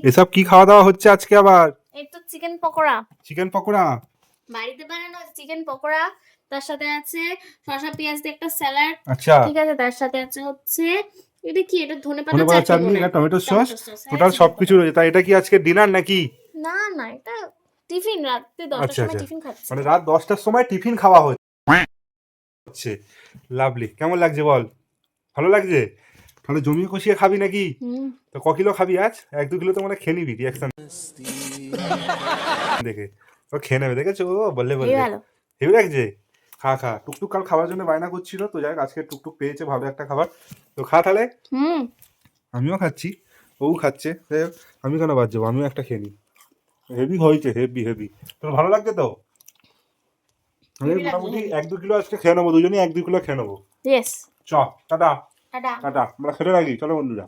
এসব কি খাওয়া দাওয়া হচ্ছে আজকে আবার? এই তো চিকেন পকোড়া। চিকেন পকোড়া বাড়িতে বানানো চিকেন পকোড়া, তার সাথে আছে শসা পেঁয়াজ দিয়ে একটা স্যালাড। আচ্ছা, ঠিক আছে, তার সাথে আছে হচ্ছে এটা কি, এটা ধনেপাতা ধনেপাতা চাটনি, চাটনি, এটা টমেটো সস, হ্যাঁ, টোটাল chicken সবকিছু পকোড়া। রয়েছে। তাই এটা কি আজকে ডিনার নাকি? না না, এটা টিফিন, রাতে 10টার আচ্ছা সময় আচ্ছা, টিফিন খাচ্ছি। মানে রাত 10টার সময় টিফিন খাওয়া হচ্ছে। লাভলি, কেমন লাগছে বল? ভালো লাগছে? তাহলে জমিয়ে কষিয়ে খাবি নাকি? তো ক কিলো খাবি আজ? 1-2 কিলো তো মানে খেয়ে নিবি রিয়াকশন দেখে। ও খেয়ে নেবে, দেখেছো? ও বললে এই বললে ভালো। হেভি লাগছে। খা খা, টুকটুক কাল খাবার জন্য বায়না করছিল, তো যাই হোক আজকে টুকটুক পেয়েছে ভালো একটা খাবার, তো খা তাহলে। আমিও খাচ্ছি, ও খাচ্ছে, যাই হোক আমি কেন বাদ যাবো, আমিও একটা খেয়ে নিই। হেভি হয়েছে, হেভি হেভি। তোর ভালো লাগছে তো? আমি হেভি লাগছে, মোটামুটি হেভি। 1-2 কিলো আজকে খেয়ে নেবো, দুজনেই 1-2 কিলো খেয়ে নেবো। ইয়েস। চ, টাটা টাটা। টাটা, আমরা খেতে লাগি, চলো বন্ধুরা।